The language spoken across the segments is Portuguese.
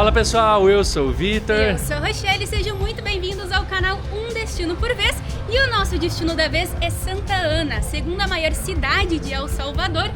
Fala pessoal, eu sou o Vitor. Eu sou a Rochelle, sejam muito bem-vindos ao canal Um Destino por Vez. E o nosso destino da vez é Santa Ana, segunda maior cidade de El Salvador,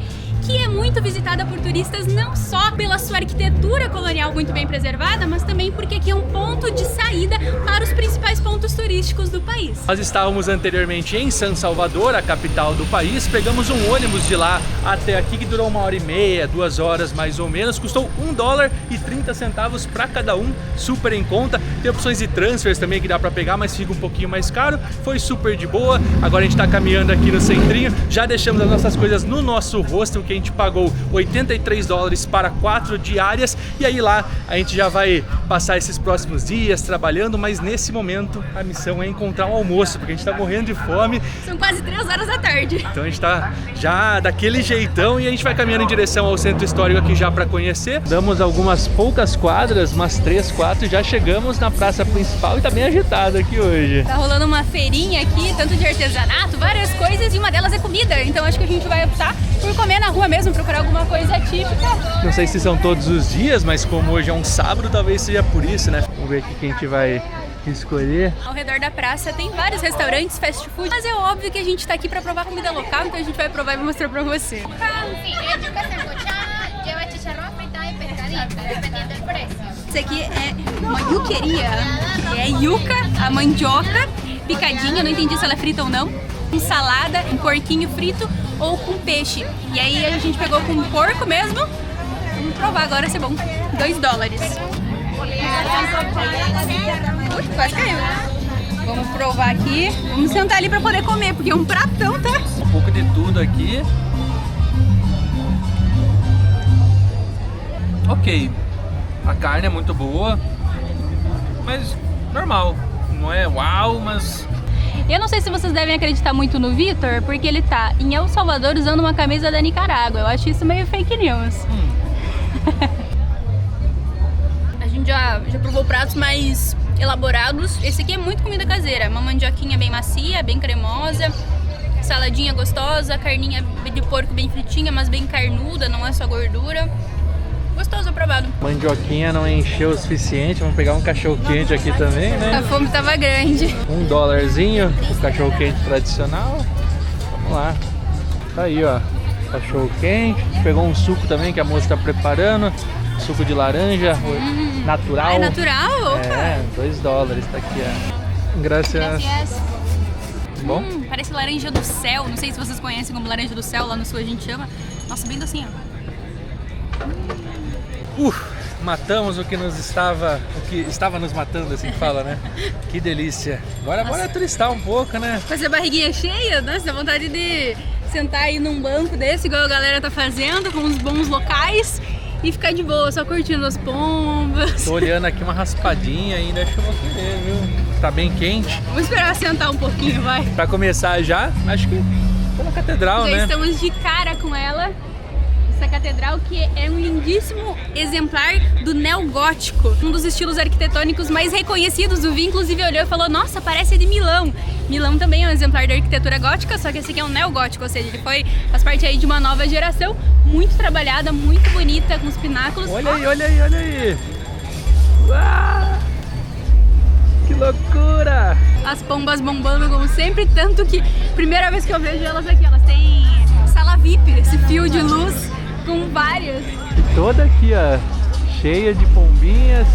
que é muito visitada por turistas não só pela sua arquitetura colonial muito bem preservada, mas também porque aqui é um ponto de saída para os principais pontos turísticos do país. Nós estávamos anteriormente em San Salvador, a capital do país, pegamos um ônibus de lá até aqui que durou 1h30, 2 horas mais ou menos, custou $1,30 para cada um, super em conta. Tem opções de transfers também que dá para pegar, mas fica um pouquinho mais caro, foi super de boa. Agora a gente está caminhando aqui no centrinho, já deixamos as nossas coisas no nosso hostel, que a gente pagou $83 para 4 diárias, e aí lá a gente já vai passar esses próximos dias trabalhando, mas nesse momento a missão é encontrar um almoço, porque a gente tá morrendo de fome. São quase 3 horas da tarde. Então a gente tá já daquele jeitão e a gente vai caminhando em direção ao centro histórico aqui já para conhecer. Damos algumas poucas quadras, umas 3, 4, e já chegamos na praça principal e tá bem agitado aqui hoje. Tá rolando uma feirinha aqui, tanto de artesanato, várias coisas, e uma delas é comida, então acho que a gente vai optar por comer na rua mesmo, procurar alguma coisa típica. Não sei se são todos os dias, mas como hoje é um sábado, talvez seja por isso, né? Vamos ver aqui quem a gente vai escolher. Ao redor da praça tem vários restaurantes, fast food, mas é óbvio que a gente tá aqui pra provar comida local, então a gente vai provar e vou mostrar pra você. Sí, es yuca sancochada, lleva chicharrón, fritada y pescadito, dependiendo del precio. Isso aqui é uma yuqueria, é yuca, a mandioca, picadinha, eu não entendi se ela é frita ou não, com salada, um porquinho frito ou com peixe. E aí a gente pegou com porco mesmo, vamos provar agora se é bom, $2. Quase caiu. Vamos provar aqui, vamos sentar ali pra poder comer, porque é um pratão, tá? Um pouco de tudo aqui. Ok, a carne é muito boa, mas normal, não é uau, mas... Eu não sei se vocês devem acreditar muito no Vitor, porque ele tá em El Salvador usando uma camisa da Nicarágua. Eu acho isso meio fake news. A gente já provou pratos mais elaborados. Esse aqui é muito comida caseira. Uma mandioquinha bem macia, bem cremosa. Saladinha gostosa, carninha de porco bem fritinha, mas bem carnuda, não é só gordura. Gostoso, aprovado. Mandioquinha não encheu o suficiente, vamos pegar um cachorro quente aqui também, né? A fome tava grande. $1, o cachorro quente tradicional. Vamos lá. Tá aí, ó. Cachorro quente. Pegou um suco também que a moça tá preparando. Suco de laranja, natural. É natural? Opa. É, $2, tá aqui, ó. Graças. Bom? Parece laranja do céu. Não sei se vocês conhecem como laranja do céu, lá no sul a gente chama. Nossa, bem docinho. Matamos o que estava nos matando, assim que fala, né? Que delícia. Agora bora turistar um pouco, né? Com essa barriguinha cheia, nossa, dá vontade de sentar aí num banco desse, igual a galera tá fazendo, com uns bons locais, e ficar de boa, só curtindo as pombas. Tô olhando aqui uma raspadinha ainda, acho que eu vou querer, viu? Tá bem quente. Vamos esperar sentar um pouquinho, vai. Pra começar já, acho que pela catedral, Já né? estamos de cara com ela. Essa catedral que é um lindíssimo exemplar do neogótico, um dos estilos arquitetônicos mais reconhecidos. O Vi inclusive olhou e falou, nossa, parece de Milão. Milão também é um exemplar da arquitetura gótica, só que esse aqui é um neogótico, ou seja, ele faz parte aí de uma nova geração, muito trabalhada, muito bonita, com os pináculos. Olha aí, olha aí, olha aí! Uau! Que loucura! As pombas bombando como sempre, tanto que primeira vez que eu vejo elas aqui, elas têm sala VIP, esse fio de luz com várias. E toda aqui, ó, cheia de pombinhas.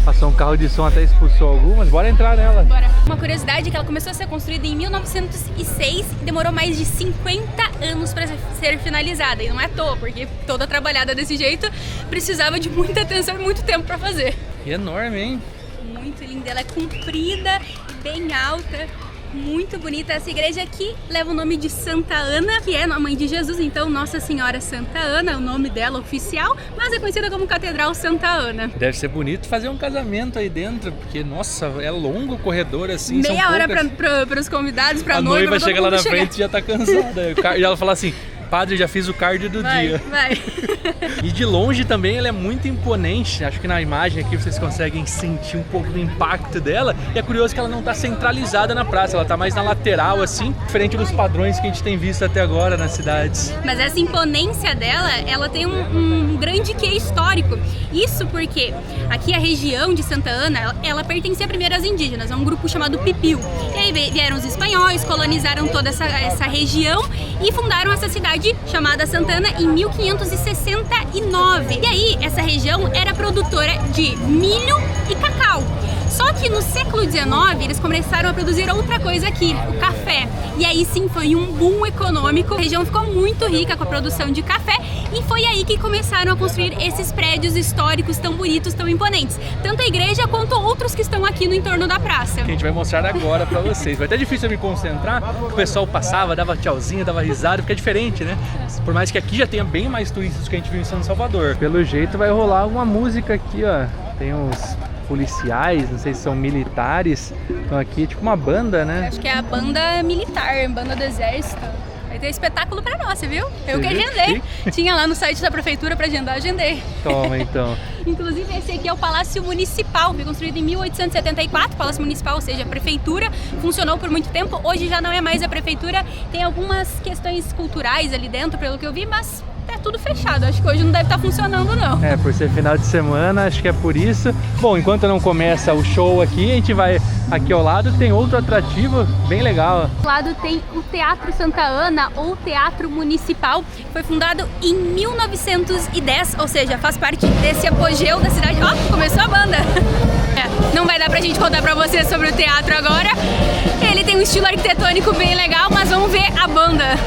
Passou um carro de som, até expulsou algumas. Bora entrar nela. Bora. Uma curiosidade é que ela começou a ser construída em 1906 e demorou mais de 50 anos para ser finalizada. E não é à toa, porque toda trabalhada desse jeito precisava de muita atenção e muito tempo para fazer. E enorme, hein? Muito linda. Ela é comprida e bem alta. Muito bonita. Essa igreja aqui leva o nome de Santa Ana, que é a mãe de Jesus, então Nossa Senhora Santa Ana é o nome dela oficial, mas é conhecida como Catedral Santa Ana. Deve ser bonito fazer um casamento aí dentro, porque, nossa, é longo o corredor assim. Meia hora para os convidados, para a noiva chega lá na frente e já tá cansada. E ela fala assim, padre, já fiz o cardio do dia. Vai. E de longe também ela é muito imponente. Acho que na imagem aqui vocês conseguem sentir um pouco do impacto dela. E é curioso que ela não está centralizada na praça, ela está mais na lateral assim, diferente dos padrões que a gente tem visto até agora nas cidades. Mas essa imponência dela, ela tem um grande quê histórico. Isso porque aqui a região de Santa Ana, ela pertencia primeiro às indígenas, a um grupo chamado Pipiu. E aí vieram os espanhóis, colonizaram toda essa região e fundaram essa cidade chamada Santa Ana em 1569. E aí essa região era produtora de milho e cacau. Só que no século XIX eles começaram a produzir outra coisa aqui, o café. E aí sim foi um boom econômico, a região ficou muito rica com a produção de café e foi aí que começaram a construir esses prédios históricos tão bonitos, tão imponentes. Tanto a igreja quanto outros que estão aqui no entorno da praça. Que a gente vai mostrar agora pra vocês. Vai até difícil eu me concentrar, o pessoal passava, dava tchauzinho, dava risada, porque é diferente, né? Por mais que aqui já tenha bem mais turistas do que a gente viu em São Salvador. Pelo jeito vai rolar uma música aqui, ó. Tem uns policiais, não sei se são militares, estão aqui, tipo uma banda, né? Acho que é a banda militar, banda do exército. Vai ter espetáculo pra nós, você viu? Eu que agendei. Tinha lá no site da prefeitura pra agendar, agendei. Toma, então. Inclusive esse aqui é o Palácio Municipal, foi construído em 1874, Palácio Municipal, ou seja, a prefeitura, funcionou por muito tempo, hoje já não é mais a prefeitura, tem algumas questões culturais ali dentro, pelo que eu vi, mas tá tudo fechado, acho que hoje não deve estar funcionando não. É, por ser final de semana, acho que é por isso. Bom, enquanto não começa o show aqui, a gente vai aqui ao lado, tem outro atrativo bem legal. Ao lado tem o Teatro Santa Ana, ou Teatro Municipal, foi fundado em 1910, ou seja, faz parte desse apogeu da cidade. Ó, começou a banda! Não vai dar pra gente contar pra vocês sobre o teatro agora, ele tem um estilo arquitetônico bem legal, mas vamos ver a banda.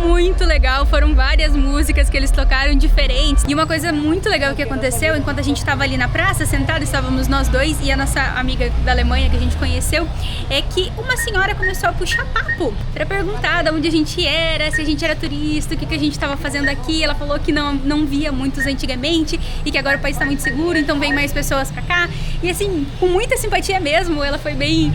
Muito legal, foram várias músicas que eles tocaram diferentes. E uma coisa muito legal que aconteceu, enquanto a gente estava ali na praça, sentado, estávamos nós dois e a nossa amiga da Alemanha que a gente conheceu, é que uma senhora começou a puxar papo para perguntar de onde a gente era, se a gente era turista, o que a gente estava fazendo aqui. Ela falou que não via muitos antigamente e que agora o país está muito seguro, então vem mais pessoas para cá. E assim, com muita simpatia mesmo, ela foi bem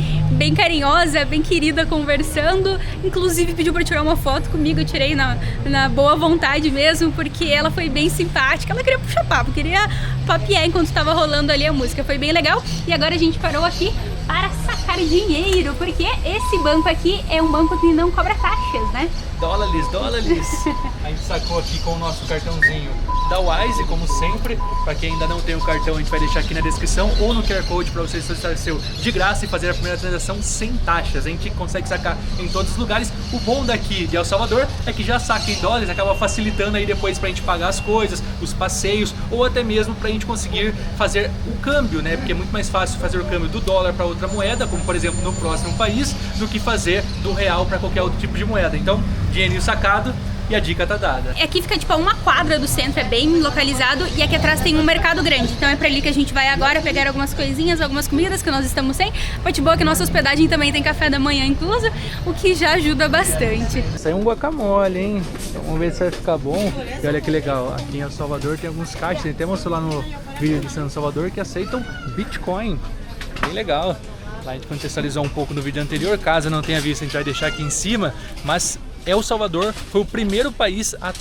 carinhosa, bem querida conversando, inclusive pediu para tirar uma foto comigo, eu tirei na boa vontade mesmo, porque ela foi bem simpática, ela queria puxar papo, queria papiar enquanto estava rolando ali a música, foi bem legal. E agora a gente parou aqui para sacar dinheiro, porque esse banco aqui é um banco que não cobra taxas, né? Dólares. A gente sacou aqui com o nosso cartãozinho da Wise, como sempre. Para quem ainda não tem o cartão, a gente vai deixar aqui na descrição ou no QR Code para você solicitar o seu de graça e fazer a primeira transação sem taxas. A gente consegue sacar em todos os lugares. O bom daqui de El Salvador é que já saca em dólares, acaba facilitando aí depois pra gente pagar as coisas, os passeios, ou até mesmo pra gente conseguir fazer o câmbio, né? Porque é muito mais fácil fazer o câmbio do dólar para outra moeda, como por exemplo no próximo país, do que fazer do real para qualquer outro tipo de moeda. Então, dinheirinho sacado e a dica tá dada. Aqui fica tipo a uma quadra do centro, é bem localizado, e aqui atrás tem um mercado grande, então é pra ali que a gente vai agora pegar algumas coisinhas, algumas comidas que nós estamos sem. Parte boa que a nossa hospedagem também tem café da manhã incluso, o que já ajuda bastante. Isso aí é um guacamole, hein? Então, vamos ver se vai ficar bom. E olha que legal, aqui em El Salvador tem alguns caixas, tem até mostrou lá no vídeo de São Salvador que aceitam Bitcoin. Bem legal. Lá a gente contextualizou um pouco no vídeo anterior, caso não tenha visto a gente vai deixar aqui em cima, mas El Salvador foi o primeiro país a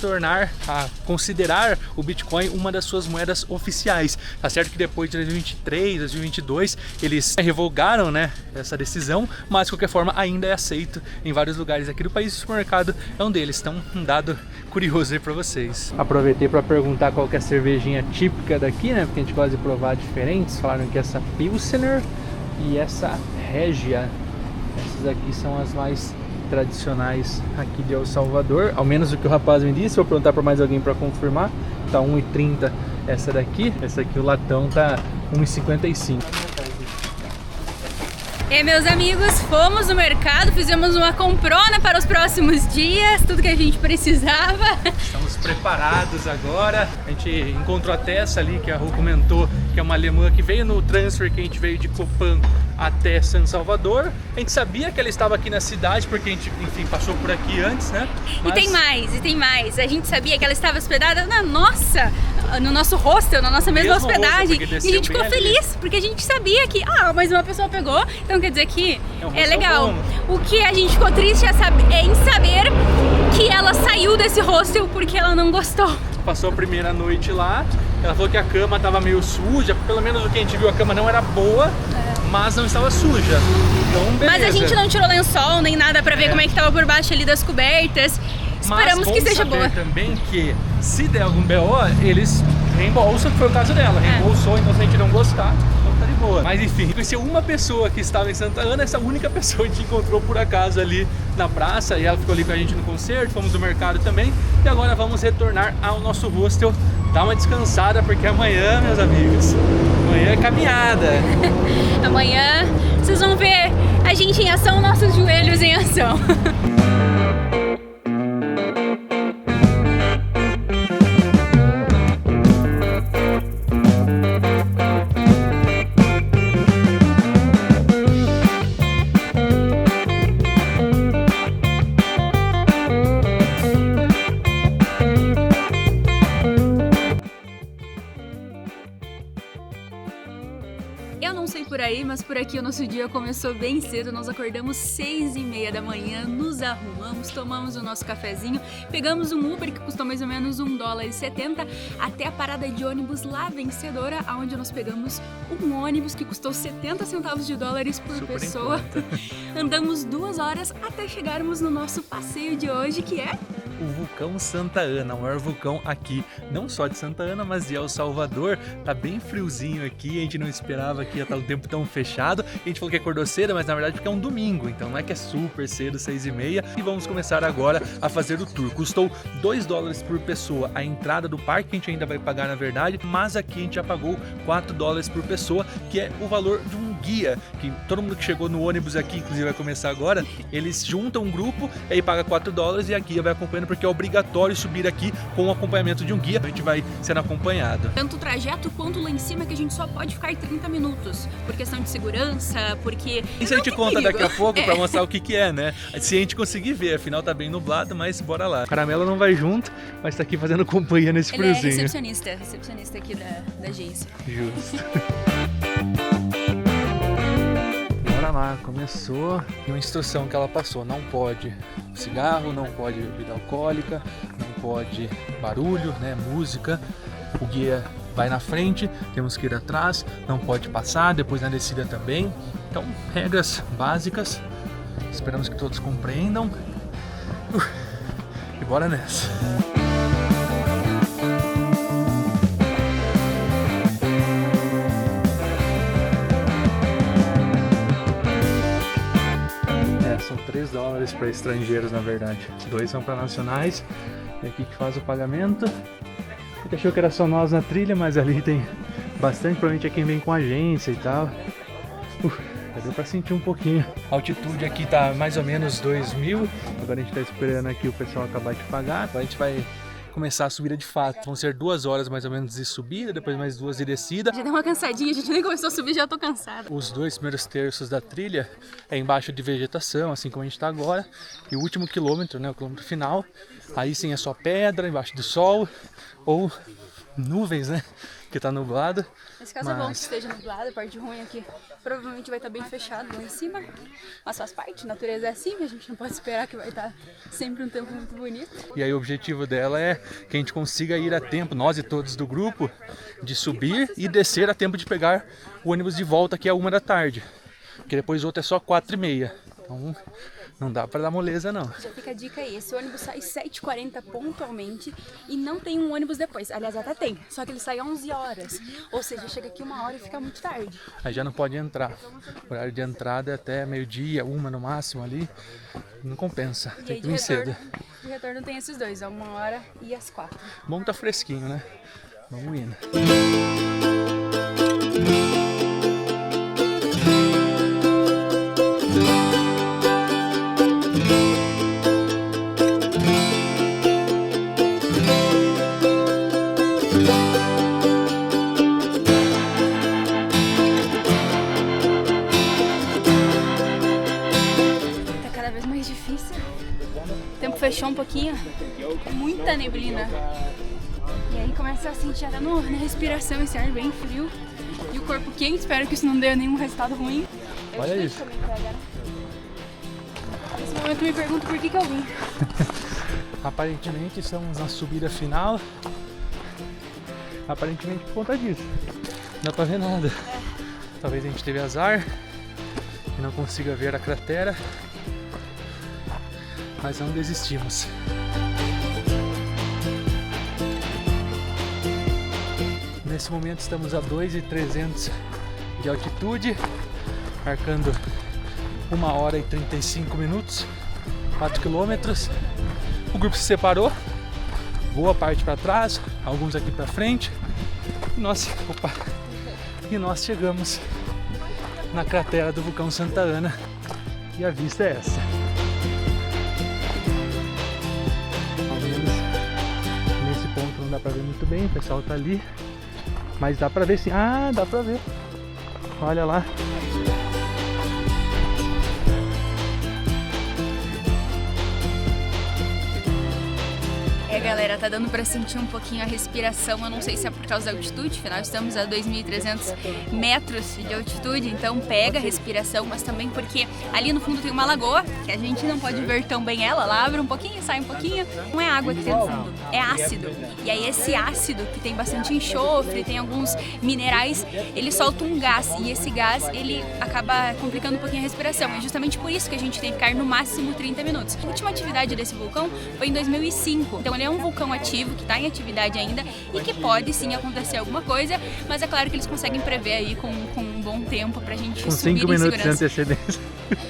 considerar o Bitcoin uma das suas moedas oficiais. Tá certo que depois de 2023, 2022, eles revogaram, né, essa decisão, mas de qualquer forma ainda é aceito em vários lugares aqui do país. O supermercado é um deles, então um dado curioso aí pra vocês. Aproveitei para perguntar qual que é a cervejinha típica daqui, né, porque a gente gosta de provar diferentes. Falaram que essa Pilsener e essa Regia, essas aqui são as mais tradicionais aqui de El Salvador, ao menos o que o rapaz me disse. Vou perguntar para mais alguém para confirmar. Tá 1,30 essa daqui. Essa aqui o latão tá 1,55. E meus amigos, fomos no mercado, fizemos uma comprona para os próximos dias, tudo que a gente precisava. Estamos preparados agora. A gente encontrou a Tessa ali, que a Rô comentou, que é uma alemã que veio no transfer que a gente veio de Copan até San Salvador. A gente sabia que ela estava aqui na cidade, porque a gente, enfim, passou por aqui antes, né? Mas... E tem mais. A gente sabia que ela estava hospedada no nosso hostel, na nossa mesma hospedagem. E a gente ficou feliz, porque a gente sabia que, mais uma pessoa pegou, então quer dizer que é legal. Bom. O que a gente ficou triste é em saber que ela saiu desse hostel porque ela não gostou. Passou a primeira noite lá, ela falou que a cama estava meio suja, pelo menos o que a gente viu, a cama não era boa, mas não estava suja. Então, beleza. Mas a gente não tirou lençol nem nada pra ver como é que estava por baixo ali das cobertas. Esperamos que seja boa. Mas também que se der algum BO, eles reembolsam, que foi o caso dela. Reembolsou, então se a gente não gostar, então tá de boa. Mas enfim, conheceu uma pessoa que estava em Santa Ana, essa única pessoa a gente encontrou por acaso ali na praça, e ela ficou ali com a gente no concerto, fomos no mercado também, e agora vamos retornar ao nosso hostel, dar uma descansada, porque amanhã, meus amigos, amanhã é caminhada. Amanhã vocês vão ver a gente em ação, nossos joelhos em ação. Eu não sei por aí, mas por aqui o nosso dia começou bem cedo. Nós acordamos 6h30 da manhã, nos arrumamos, tomamos o nosso cafezinho, pegamos um Uber que custou mais ou menos $1,70 até a parada de ônibus La Vencedora, onde nós pegamos um ônibus que custou 70 centavos de dólares por Super pessoa. Andamos 2 horas até chegarmos no nosso passeio de hoje, que é o vulcão Santa Ana, o maior vulcão aqui, não só de Santa Ana, mas de El Salvador. Tá bem friozinho aqui, a gente não esperava que ia estar o tempo tão fechado. A gente falou que acordou cedo, mas na verdade porque é um domingo, então não é que é super cedo, 6h30. E vamos começar agora a fazer o tour. Custou $2 por pessoa a entrada do parque, que a gente ainda vai pagar na verdade, mas aqui a gente já pagou $4 por pessoa, que é o valor de um guia, que todo mundo que chegou no ônibus aqui, inclusive vai começar agora, eles juntam um grupo, aí paga $4 e a guia vai acompanhando, porque é obrigatório subir aqui com o acompanhamento de um guia. A gente vai sendo acompanhado. Tanto o trajeto quanto lá em cima, que a gente só pode ficar 30 minutos, por questão de segurança, porque... Isso a gente conta daqui a pouco pra mostrar o que é, né? Se a gente conseguir ver, afinal tá bem nublado, mas bora lá. Caramelo não vai junto, mas tá aqui fazendo companhia nesse friozinho. Ele é recepcionista aqui da agência. Justo. Bora lá, começou. E uma instrução que ela passou: não pode cigarro, não pode bebida alcoólica, não pode barulho, né, música. O guia vai na frente, temos que ir atrás, não pode passar, depois na descida também. Então, regras básicas, esperamos que todos compreendam. E bora nessa. São $3 para estrangeiros, na verdade. 2 são para nacionais. E aqui que faz o pagamento. A gente achou que era só nós na trilha, mas ali tem bastante. Provavelmente é quem vem com agência e tal. Já deu para sentir um pouquinho. A altitude aqui tá mais ou menos 2.000. Agora a gente tá esperando aqui o pessoal acabar de pagar. Agora a gente vai começar a subida de fato. Vão ser 2 horas mais ou menos de subida, depois mais 2 de descida. Já deu uma cansadinha, a gente nem começou a subir, já tô cansada. Os 2 primeiros terços da trilha é embaixo de vegetação, assim como a gente tá agora. E o último quilômetro, né, o quilômetro final, aí sim é só pedra, embaixo do sol, ou nuvens, né, que porque tá nublado. Nesse caso é bom que esteja nublado, a parte ruim aqui provavelmente vai estar bem fechado lá em cima. Mas faz parte, a natureza é assim, a gente não pode esperar que vai estar sempre um tempo muito bonito. E aí o objetivo dela é que a gente consiga ir a tempo, nós e todos do grupo, de subir e descer a tempo de pegar o ônibus de volta, que é 1 da tarde. Porque depois o outro é só 4h30. Então não dá pra dar moleza não. Já fica a dica aí, esse ônibus sai 7h40 pontualmente e não tem um ônibus depois. Aliás, até tem, só que ele sai 11 horas. Ou seja, chega aqui 1 hora e fica muito tarde. Aí já não pode entrar. O horário de entrada é até meio-dia, 1 no máximo ali. Não compensa, tem que vir cedo. De retorno tem esses dois, a 1 hora e às 4. Bom que tá fresquinho, né? Vamos indo. O tempo fechou um pouquinho, muita neblina. E aí começa a sentir até na respiração esse ar bem frio e o corpo quente. Espero que isso não dê nenhum resultado ruim. Olha isso. Nesse momento eu me pergunto por que eu vim. Aparentemente estamos na subida final. Aparentemente por conta disso. Não dá pra ver nada. Talvez a gente teve azar e não consiga ver a cratera. Mas não desistimos. Nesse momento estamos a 2.300 de altitude, marcando 1 hora e 35 minutos, 4 quilômetros. O grupo se separou, boa parte para trás, alguns aqui para frente. E nós chegamos na cratera do vulcão Santa Ana e a vista é essa. Ponto não dá pra ver muito bem, o pessoal tá ali, mas dá pra ver sim. Ah, dá pra ver, olha lá. Galera, tá dando pra sentir um pouquinho a respiração. Eu não sei se é por causa da altitude, afinal estamos a 2.300 metros de altitude, então pega a respiração, mas também porque ali no fundo tem uma lagoa, que a gente não pode ver tão bem ela abre um pouquinho, sai um pouquinho. Não é água que tem no fundo, é ácido. E aí esse ácido, que tem bastante enxofre, tem alguns minerais, ele solta um gás, e esse gás, ele acaba complicando um pouquinho a respiração. É justamente por isso que a gente tem que ficar no máximo 30 minutos. A última atividade desse vulcão foi em 2005, então ele é um vulcão ativo, que está em atividade ainda e que pode sim acontecer alguma coisa, mas é claro que eles conseguem prever aí com um bom tempo pra gente com subir 5 minutos em de antecedência.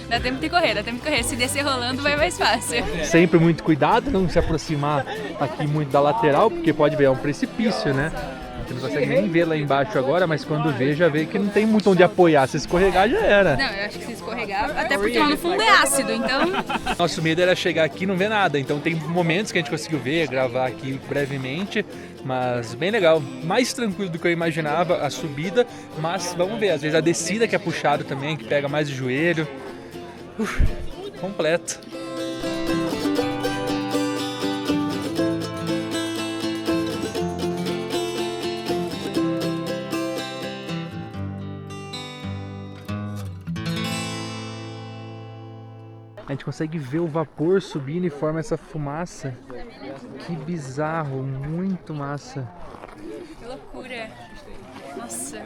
Dá tempo de correr, dá tempo de correr. Se descer rolando vai mais fácil. Sempre muito cuidado, não se aproximar aqui muito da lateral, porque pode ver, é um precipício, né? Você não consegue nem ver lá embaixo agora, mas quando vê, já vê que não tem muito onde apoiar. Se escorregar, já era. Não, eu acho que se escorregar, até porque lá no fundo é ácido, então... Nosso medo era chegar aqui e não ver nada, então tem momentos que a gente conseguiu ver, gravar aqui brevemente, mas bem legal. Mais tranquilo do que eu imaginava a subida, mas vamos ver, às vezes a descida que é puxado também, que pega mais o joelho. Completo. A gente consegue ver o vapor subindo e forma essa fumaça. Que bizarro, muito massa. Que loucura. Nossa.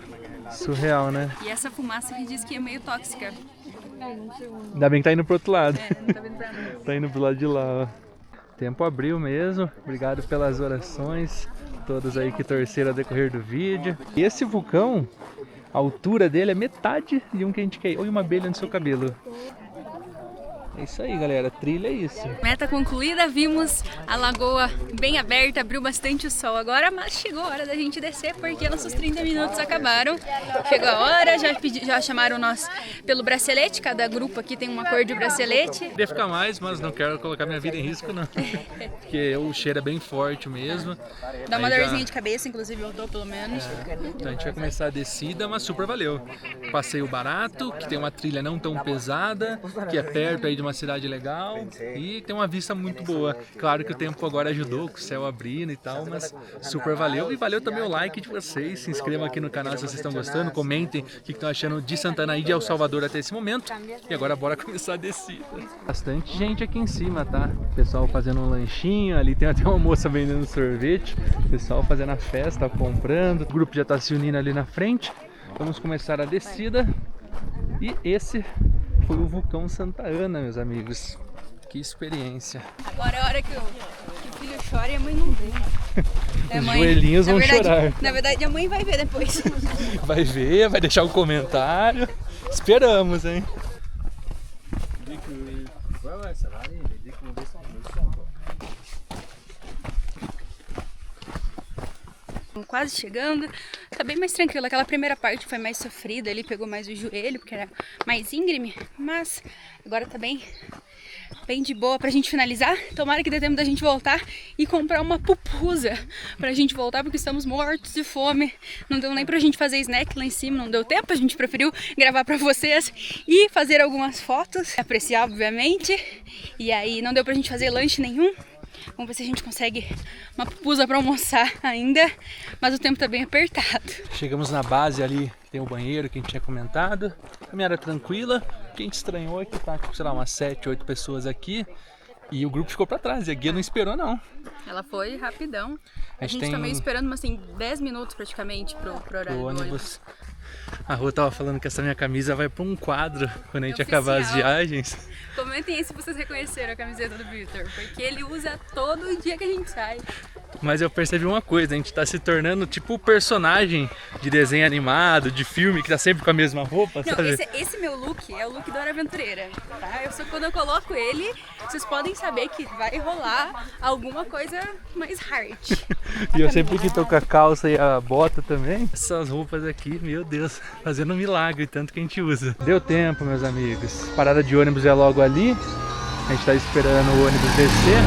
Surreal, né? E essa fumaça que diz que é meio tóxica. Ainda bem que tá indo pro outro lado. Não tá vendo pra mim. Tá indo pro lado de lá, ó. O tempo abriu mesmo. Obrigado pelas orações. Todos aí que torceram ao decorrer do vídeo. E esse vulcão, a altura dele é metade de um que a gente quer. Olha uma abelha no seu cabelo. É isso aí, galera. Trilha é isso. Meta concluída, vimos a lagoa bem aberta, abriu bastante o sol agora, mas chegou a hora da gente descer porque nossos 30 minutos acabaram. Chegou a hora, já chamaram nós pelo bracelete, cada grupo aqui tem uma cor de bracelete. Queria ficar mais, mas não quero colocar minha vida em risco, não. Porque o cheiro é bem forte mesmo. Dá uma dorzinha de cabeça, inclusive eu tô pelo menos. Então a gente vai começar a descida, mas super valeu. Passeio barato, que tem uma trilha não tão pesada, que é perto aí de uma uma cidade legal e tem uma vista muito boa. Claro que o tempo agora ajudou, com o céu abrindo e tal, mas super valeu. E valeu também o like de vocês. Se inscrevam aqui no canal se vocês estão gostando. Comentem o que estão achando de Santana e de El Salvador até esse momento. E agora bora começar a descida. Bastante gente aqui em cima, tá? Pessoal fazendo um lanchinho. Ali tem até uma moça vendendo sorvete. Pessoal fazendo a festa, comprando. O grupo já tá se unindo ali na frente. Vamos começar a descida. E esse foi o vulcão Santa Ana, meus amigos. Que experiência. Agora é a hora que o filho chora e a mãe não vê. Os joelhinhos vão chorar. Na verdade, a mãe vai ver depois. Vai ver, vai deixar um comentário. Esperamos, hein? Quase chegando, tá bem mais tranquilo. Aquela primeira parte foi mais sofrida, ele pegou mais o joelho porque era mais íngreme, mas agora tá bem de boa pra gente finalizar. Tomara que dê tempo da gente voltar e comprar uma pupusa pra gente voltar, porque estamos mortos de fome. Não deu nem pra gente fazer snack lá em cima, não deu tempo, a gente preferiu gravar pra vocês e fazer algumas fotos, apreciar obviamente, e aí não deu pra gente fazer lanche nenhum. Vamos ver se a gente consegue uma pupusa para almoçar ainda, mas o tempo tá bem apertado. Chegamos na base ali, tem o banheiro que a gente tinha comentado. A caminhada tranquila. O que a gente estranhou é que tá, sei lá, umas 7, 8 pessoas aqui e o grupo ficou para trás e a guia não esperou não. Ela foi rapidão. A gente tem tá meio esperando, mas tem 10 minutos praticamente pro horário do ônibus. A Rô tava falando que essa minha camisa vai para um quadro quando a gente acabar as viagens. Comentem aí se vocês reconheceram a camiseta do Victor, porque ele usa todo dia que a gente sai. Mas eu percebi uma coisa, a gente tá se tornando tipo o personagem de desenho animado, de filme, que tá sempre com a mesma roupa, não, sabe? Esse meu look é o look da Hora Aventureira, tá? Quando eu coloco ele, vocês podem saber que vai rolar alguma coisa mais hard. E eu sempre que tô com a calça e a bota também, essas roupas aqui, meu Deus, fazendo um milagre, tanto que a gente usa. Deu tempo, meus amigos. Parada de ônibus é logo ali, a gente tá esperando o ônibus descer.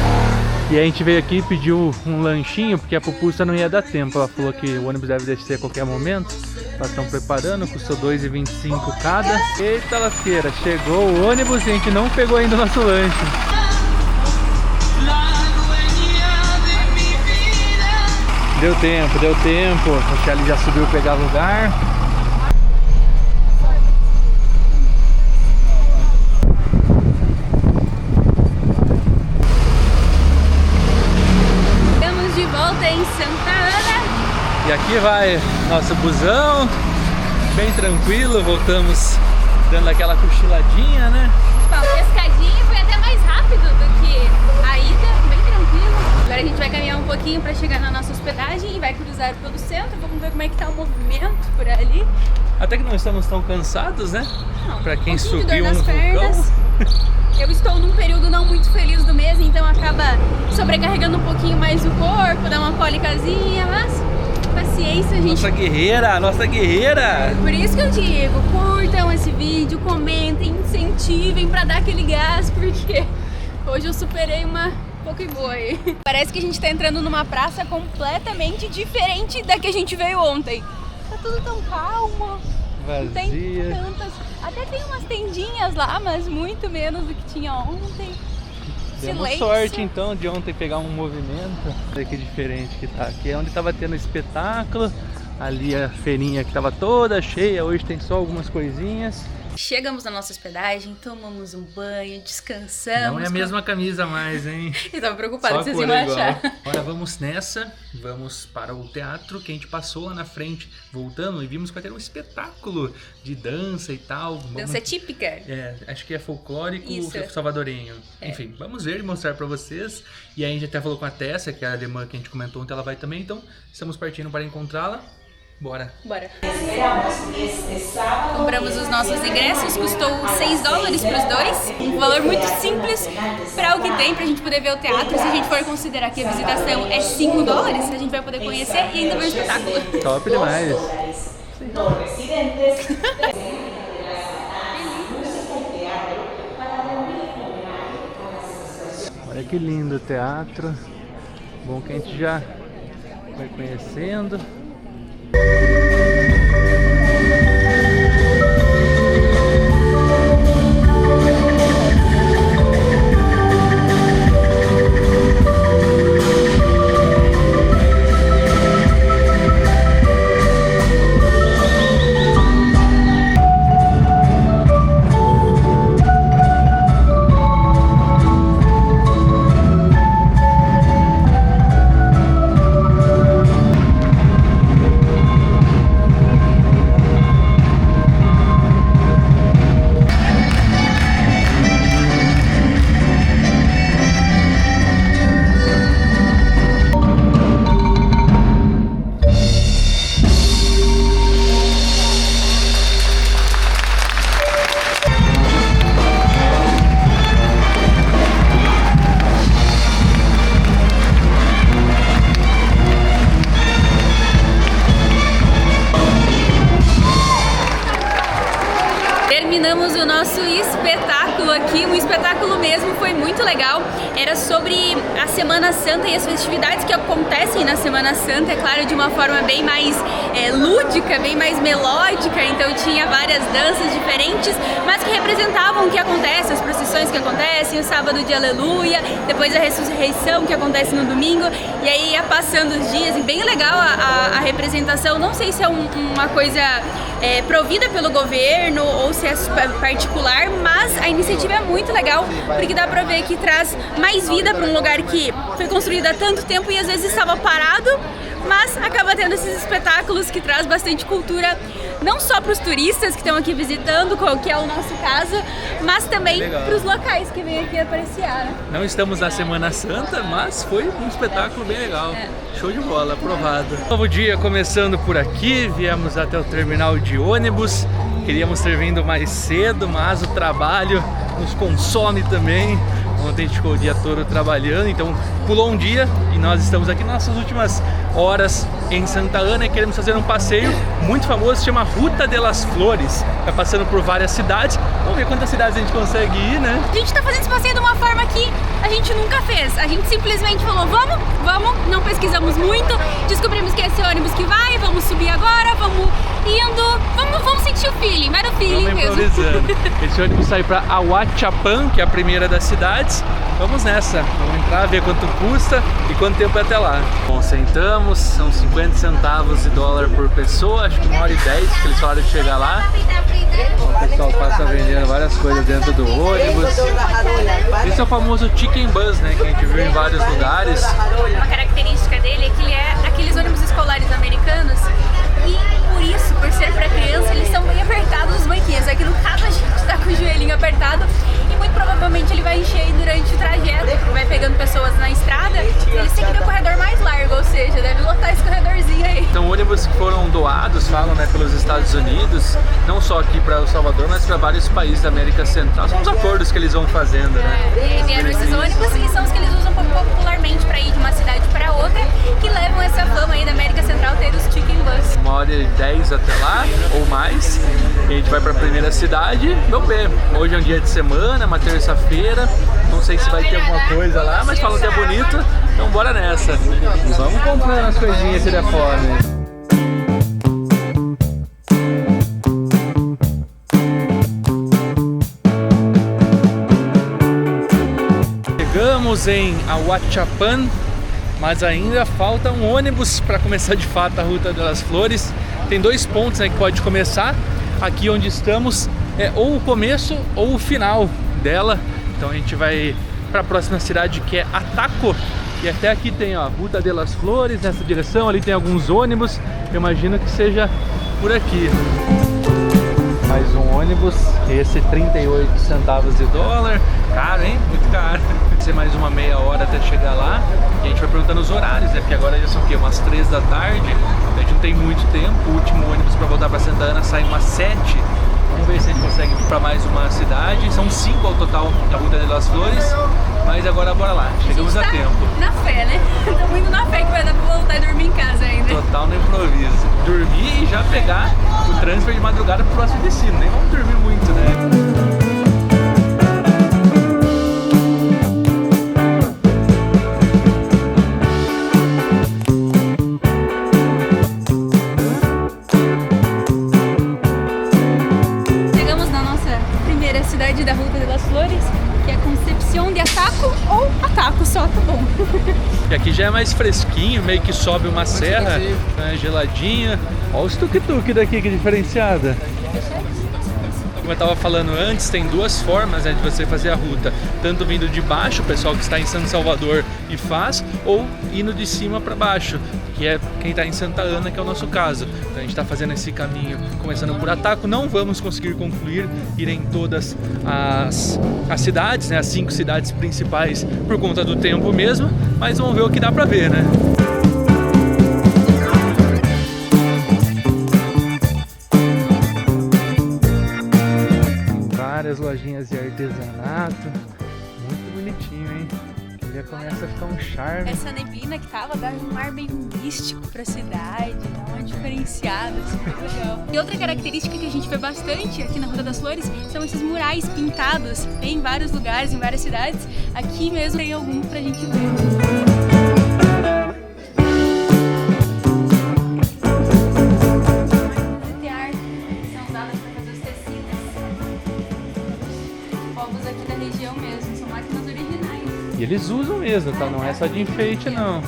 E a gente veio aqui e pediu um lanchinho, porque a pupusa não ia dar tempo. Ela falou que o ônibus deve descer a qualquer momento. Elas estão preparando, custou R$2,25 cada. Eita lasqueira, chegou o ônibus e a gente não pegou ainda o nosso lanche. Deu tempo. O Charlie já subiu pegar lugar. Em Santa Ana. E aqui vai nosso busão, bem tranquilo, voltamos dando aquela cochiladinha, né? Bom, pescadinho foi até mais rápido do que a ida, bem tranquilo. Agora a gente vai caminhar um pouquinho para chegar na nossa hospedagem e vai cruzar pelo centro, vamos ver como é que tá o movimento por ali. Até que não estamos tão cansados, né? Para quem subiu nas no pernas. vulcão. Eu estou num período não muito feliz do mês, então acaba sobrecarregando um pouquinho mais o corpo, dá uma cólicazinha, mas paciência, gente. Nossa guerreira! Por isso que eu digo, curtam esse vídeo, comentem, incentivem pra dar aquele gás, porque hoje eu superei uma pouco e boa aí. Parece que a gente tá entrando numa praça completamente diferente da que a gente veio ontem. Tá tudo tão calmo. Vazia. Não tem tantas. Até tem umas tendinhas lá, mas muito menos do que tinha ontem. Demos Silêncio. sorte então de ontem pegar um movimento. Olha que diferente que tá. Aqui é onde tava tendo espetáculo. Ali a feirinha que tava toda cheia. Hoje tem só algumas coisinhas. Chegamos na nossa hospedagem, tomamos um banho, descansamos. Não é a mesma camisa mais, hein? Eu tava preocupada Só que vocês cor iam igual. achar. Agora vamos nessa, vamos para o teatro que a gente passou lá na frente, voltando e vimos que vai ter um espetáculo de dança e tal. Dança típica. É, acho que é folclórico Isso. salvadorenho. Enfim, vamos ver e mostrar pra vocês. E aí a gente até falou com a Tessa, que é a alemã que a gente comentou ontem, ela vai também, então estamos partindo para encontrá-la. Bora. Compramos os nossos ingressos, custou $6 para os dois. Um valor muito simples para o que tem, pra gente poder ver o teatro. Se a gente for considerar que a visitação é $5, a gente vai poder conhecer e ainda ver o espetáculo. Top demais. Olha que lindo o teatro. Bom que a gente já vai conhecendo. terminamos o nosso espetáculo aqui, um espetáculo mesmo, foi muito legal. Era sobre a Semana Santa e as festividades que acontecem na Semana Santa, é claro, de uma forma bem mais lúdica, bem mais melódica, então tinha várias danças diferentes, mas que representavam o que acontece, as procissões que acontecem, o sábado de Aleluia, depois a ressurreição que acontece no domingo, e aí ia passando os dias, e bem legal a representação. Não sei se é uma coisa provida pelo governo ou se é particular, mas a iniciativa é muito legal, porque dá pra ver que traz mais vida para um lugar que foi construído há tanto tempo e às vezes estava parado, mas acaba tendo esses espetáculos que traz bastante cultura, não só para os turistas que estão aqui visitando, que é o nosso caso, mas também para os locais que vêm aqui apreciar. Não estamos na Semana Santa, mas foi um espetáculo bem legal. Show de bola, aprovado. Novo dia começando por aqui, viemos até o terminal de ônibus. Queríamos ter vindo mais cedo, mas o trabalho nos consome também. Ontem a gente ficou o dia todo trabalhando, então pulou um dia e nós estamos aqui nas nossas últimas horas em Santa Ana e queremos fazer um passeio muito famoso, se chama Ruta de las Flores. Vai passando por várias cidades, vamos ver quantas cidades a gente consegue ir, né? A gente tá fazendo esse passeio de uma forma que a gente nunca fez. A gente simplesmente falou, vamos, não pesquisamos muito, descobrimos que é esse ônibus que vai, vamos subir agora, vamos indo, vamos sentir o feeling, vai no feeling mesmo. Esse ônibus sai para Ahuachapán, que é a primeira das cidades. Vamos nessa, vamos entrar, ver quanto custa e quanto tempo é até lá. Bom, sentamos, são 50 centavos de dólar por pessoa, acho que 1h10 que eles falaram de chegar lá. O pessoal passa vendendo várias coisas dentro do ônibus. Esse é o famoso chicken bus, né, que a gente viu em vários lugares. Uma característica dele é que ele é aqueles ônibus escolares americanos e por isso, por ser para criança, eles são bem apertados os banquinhos. Aqui no caso a gente tá com o joelhinho apertado e muito provavelmente ele vai encher durante o trajeto, porque vai pegando pessoas na estrada e eles têm que ter o corredor mais largo, ou seja, deve lotar esse corredorzinho aí. São ônibus que foram doados, falam, né, pelos Estados Unidos, não só aqui para El Salvador, mas para vários países da América Central. São os acordos que eles vão fazendo, né? E aí vieram esses ônibus e são os que eles usam popularmente para ir de uma cidade para outra, que levam essa fama aí da América Central ter os chicken bus. 1h10 até lá, ou mais. E a gente vai para a primeira cidade. Vamos ver. Hoje é um dia de semana, uma terça-feira. Não sei se vai ter alguma coisa lá, mas falam que é bonito. Então bora nessa. E vamos comprando as coisinhas se der fome. Chegamos em Ahuachapán, mas ainda falta um ônibus para começar de fato a Ruta de las Flores. Tem dois pontos, né, que pode começar. Aqui onde estamos é ou o começo ou o final dela. Então a gente vai para a próxima cidade, que é Ataco. E até aqui tem, ó, Ruta de las Flores nessa direção. Ali tem alguns ônibus. Eu imagino que seja por aqui. Mais um ônibus, esse 38 centavos de dólar. Caro, hein? Muito caro. Vai ser mais uma meia hora até chegar lá. E a gente vai perguntando os horários, né? Porque agora já são o quê? Umas 3 da tarde. A gente não tem muito tempo. O último ônibus para voltar para Santa Ana sai umas 7. Vamos ver se a gente consegue ir para mais uma cidade. São 5 ao total da Ruta de las Flores. Mas agora bora lá, chegamos a tempo. Na fé, né? Estamos indo na fé que vai dar pra voltar e dormir em casa ainda. Total no improviso. Dormir e já pegar o transfer de madrugada pro próximo destino. Nem vamos dormir muito, né? Cidade da Ruta de las Flores, que é Concepción de Ataco ou Ataco só, tá bom. E aqui já é mais fresquinho, meio que sobe uma serra, né, geladinha. Olha os tuk-tuk daqui, que diferenciada. Como eu estava falando antes, tem duas formas, né, de você fazer a ruta. Tanto vindo de baixo, o pessoal que está em São Salvador e faz, ou indo de cima para baixo, que é quem está em Santa Ana, que é o nosso caso. Então a gente está fazendo esse caminho, começando por Ataco. Não vamos conseguir concluir, ir em todas as cidades, né, as 5 cidades principais, por conta do tempo mesmo, mas vamos ver o que dá para ver, né? Várias lojinhas de artesanato, muito bonitinho, hein? Já começa a ficar um charme. Essa neblina que tava dá um ar meio místico pra cidade, dá uma diferenciada, assim, muito legal. E outra característica que a gente vê bastante aqui na Ruta das Flores são esses murais pintados em vários lugares, em várias cidades. Aqui mesmo tem alguns pra gente ver. E eles usam mesmo, tá? Não é só de enfeite, não.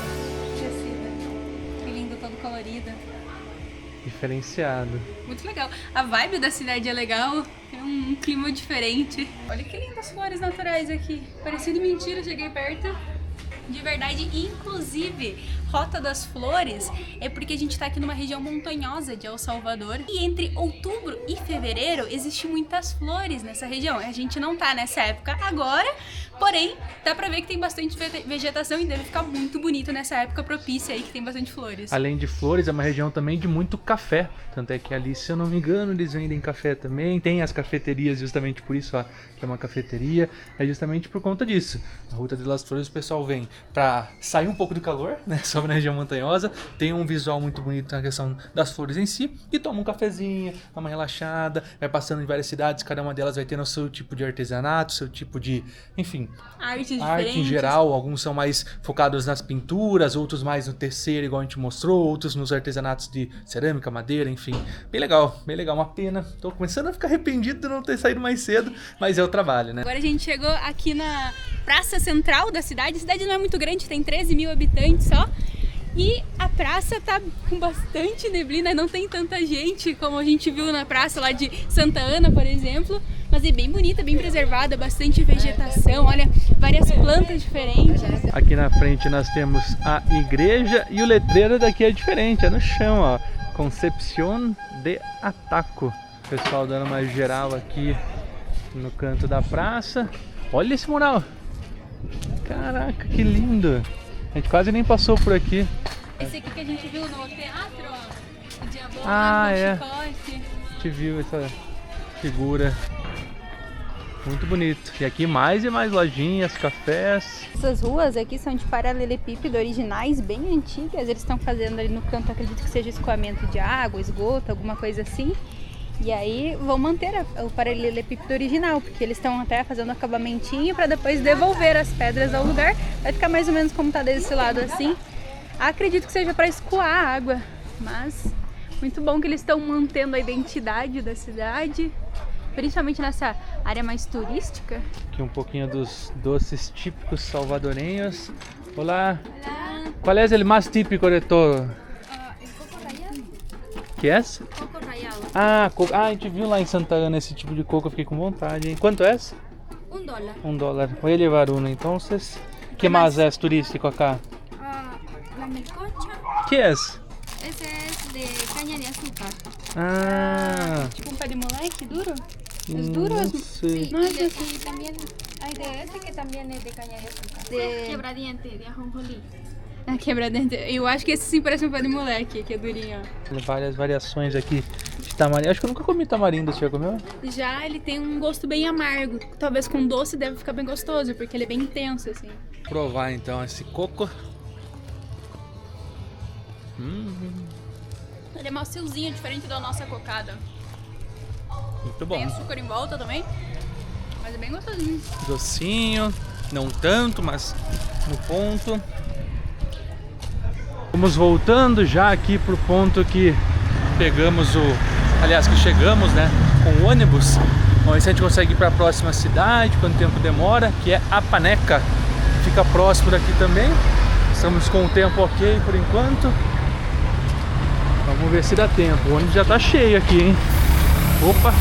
Que lindo, todo colorido. Diferenciado. Muito legal. A vibe da cidade é legal, é um clima diferente. Olha que lindas flores naturais aqui. Parecendo mentira, cheguei perto. De verdade, inclusive, Rota das Flores é porque a gente tá aqui numa região montanhosa de El Salvador. E entre outubro e fevereiro existe muitas flores nessa região. A gente não tá nessa época agora, porém, dá pra ver que tem bastante vegetação e deve ficar muito bonito nessa época propícia aí que tem bastante flores. Além de flores, é uma região também de muito café. Tanto é que ali, se eu não me engano, eles vendem café também. Tem as cafeterias justamente por isso, ó, que é uma cafeteria. É justamente por conta disso. Na Ruta das Flores o pessoal vem pra sair um pouco do calor, né? Sobre na região montanhosa. Tem um visual muito bonito na questão das flores em si. E toma um cafezinho, dá uma relaxada. Vai passando em várias cidades, cada uma delas vai tendo o seu tipo de artesanato, seu tipo de, enfim, arte em geral. Alguns são mais focados nas pinturas, outros mais no tecido, igual a gente mostrou, outros nos artesanatos de cerâmica, madeira, enfim. Bem legal, bem legal. Uma pena. Tô começando a ficar arrependido de não ter saído mais cedo, mas é o trabalho, né? Agora a gente chegou aqui na praça central da cidade. A cidade não é muito grande, tem 13 mil habitantes só. E a praça tá com bastante neblina, não tem tanta gente como a gente viu na praça lá de Santa Ana, por exemplo. Mas é bem bonita, bem preservada, bastante vegetação, olha, várias plantas diferentes. Aqui na frente nós temos a igreja e o letreiro daqui é diferente, é no chão, ó. Concepción de Ataco. O pessoal dando uma geral aqui no canto da praça. Olha esse mural. Caraca, que lindo. A gente quase nem passou por aqui. Esse aqui que a gente viu no teatro, ó. O diabo é. chicote. A gente viu essa figura. Muito bonito. E aqui mais e mais lojinhas, cafés. Essas ruas aqui são de paralelepípedo originais, bem antigas. Eles estão fazendo ali no canto, acredito que seja escoamento de água, esgoto, alguma coisa assim. E aí vão manter o paralelepípedo original, porque eles estão até fazendo acabamentinho para depois devolver as pedras ao lugar. Vai ficar mais ou menos como tá desse lado assim. Acredito que seja para escoar a água, mas muito bom que eles estão mantendo a identidade da cidade, principalmente nessa área mais turística. Aqui um pouquinho dos doces típicos salvadorenhos. Olá. Olá. Qual é o mais típico de todo? Que é? Coco rallado. A gente viu lá em Santa Ana esse tipo de coco, eu fiquei com vontade, hein? Quanto é? $1. $1. Voy a llevar uno, entonces. ¿Qué más es turístico acá? La melcocha. ¿Qué es? Ese es de caña de azúcar. Ah. Tipo um pé de moleque duro? Es duro? No sé. Y también hay de este que también es de caña de azúcar. De quebradiente, de ajonjolí. Ah, quebra-dente. Eu acho que esse sim parece um pé de moleque, que é durinho. Tem várias variações aqui de tamarindo. Acho que eu nunca comi tamarindo, você já comeu? Já ele tem um gosto bem amargo. Talvez com doce deve ficar bem gostoso, porque ele é bem intenso, assim. Vou provar então esse coco. Ele é maciozinho, diferente da nossa cocada. Muito bom. Tem açúcar em volta também, mas é bem gostosinho. Docinho, não tanto, mas no ponto. Vamos voltando já aqui pro ponto que pegamos que chegamos, né, com o ônibus. Vamos ver se a gente consegue ir para a próxima cidade, quanto tempo demora, que é Apaneca. Fica próximo daqui também. Estamos com o tempo ok por enquanto. Vamos ver se dá tempo. O ônibus já tá cheio aqui, hein? Opa!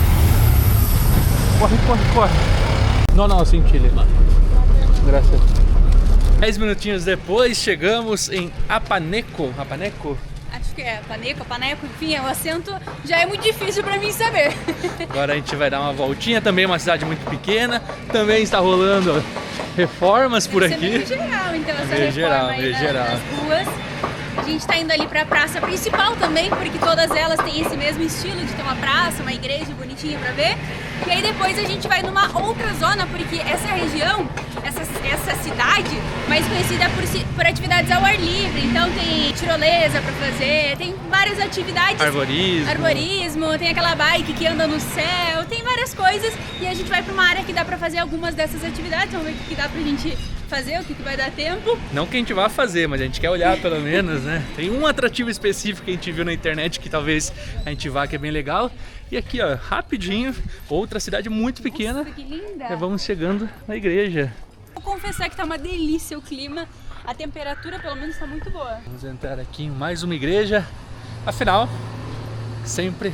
Corre, corre, corre! Não, sem Chile. Graças. 10 minutinhos depois chegamos em Apaneco. Apaneco? Acho que é Paneco, enfim, o acento já é muito difícil pra mim saber. Agora a gente vai dar uma voltinha, também uma cidade muito pequena, também está rolando reformas por aqui. Meio geral, então, essa reforma aí nas ruas. A gente tá indo ali pra praça principal também, porque todas elas têm esse mesmo estilo de ter uma praça, uma igreja bonitinha pra ver. E aí depois a gente vai numa outra zona, porque essa região essa cidade mais conhecida por atividades ao ar livre. Então tem tirolesa pra fazer, tem várias atividades. Arborismo, tem aquela bike que anda no céu, tem várias coisas. E a gente vai pra uma área que dá pra fazer algumas dessas atividades. Vamos ver o que dá pra gente fazer, o que vai dar tempo. Não que a gente vá fazer, mas a gente quer olhar pelo menos, né? Tem um atrativo específico que a gente viu na internet que talvez a gente vá, que é bem legal. E aqui, ó, rapidinho, outra cidade muito pequena. Nossa, que linda! Já vamos chegando na igreja. Vou confessar que tá uma delícia o clima, a temperatura pelo menos tá muito boa. Vamos entrar aqui em mais uma igreja. Afinal, sempre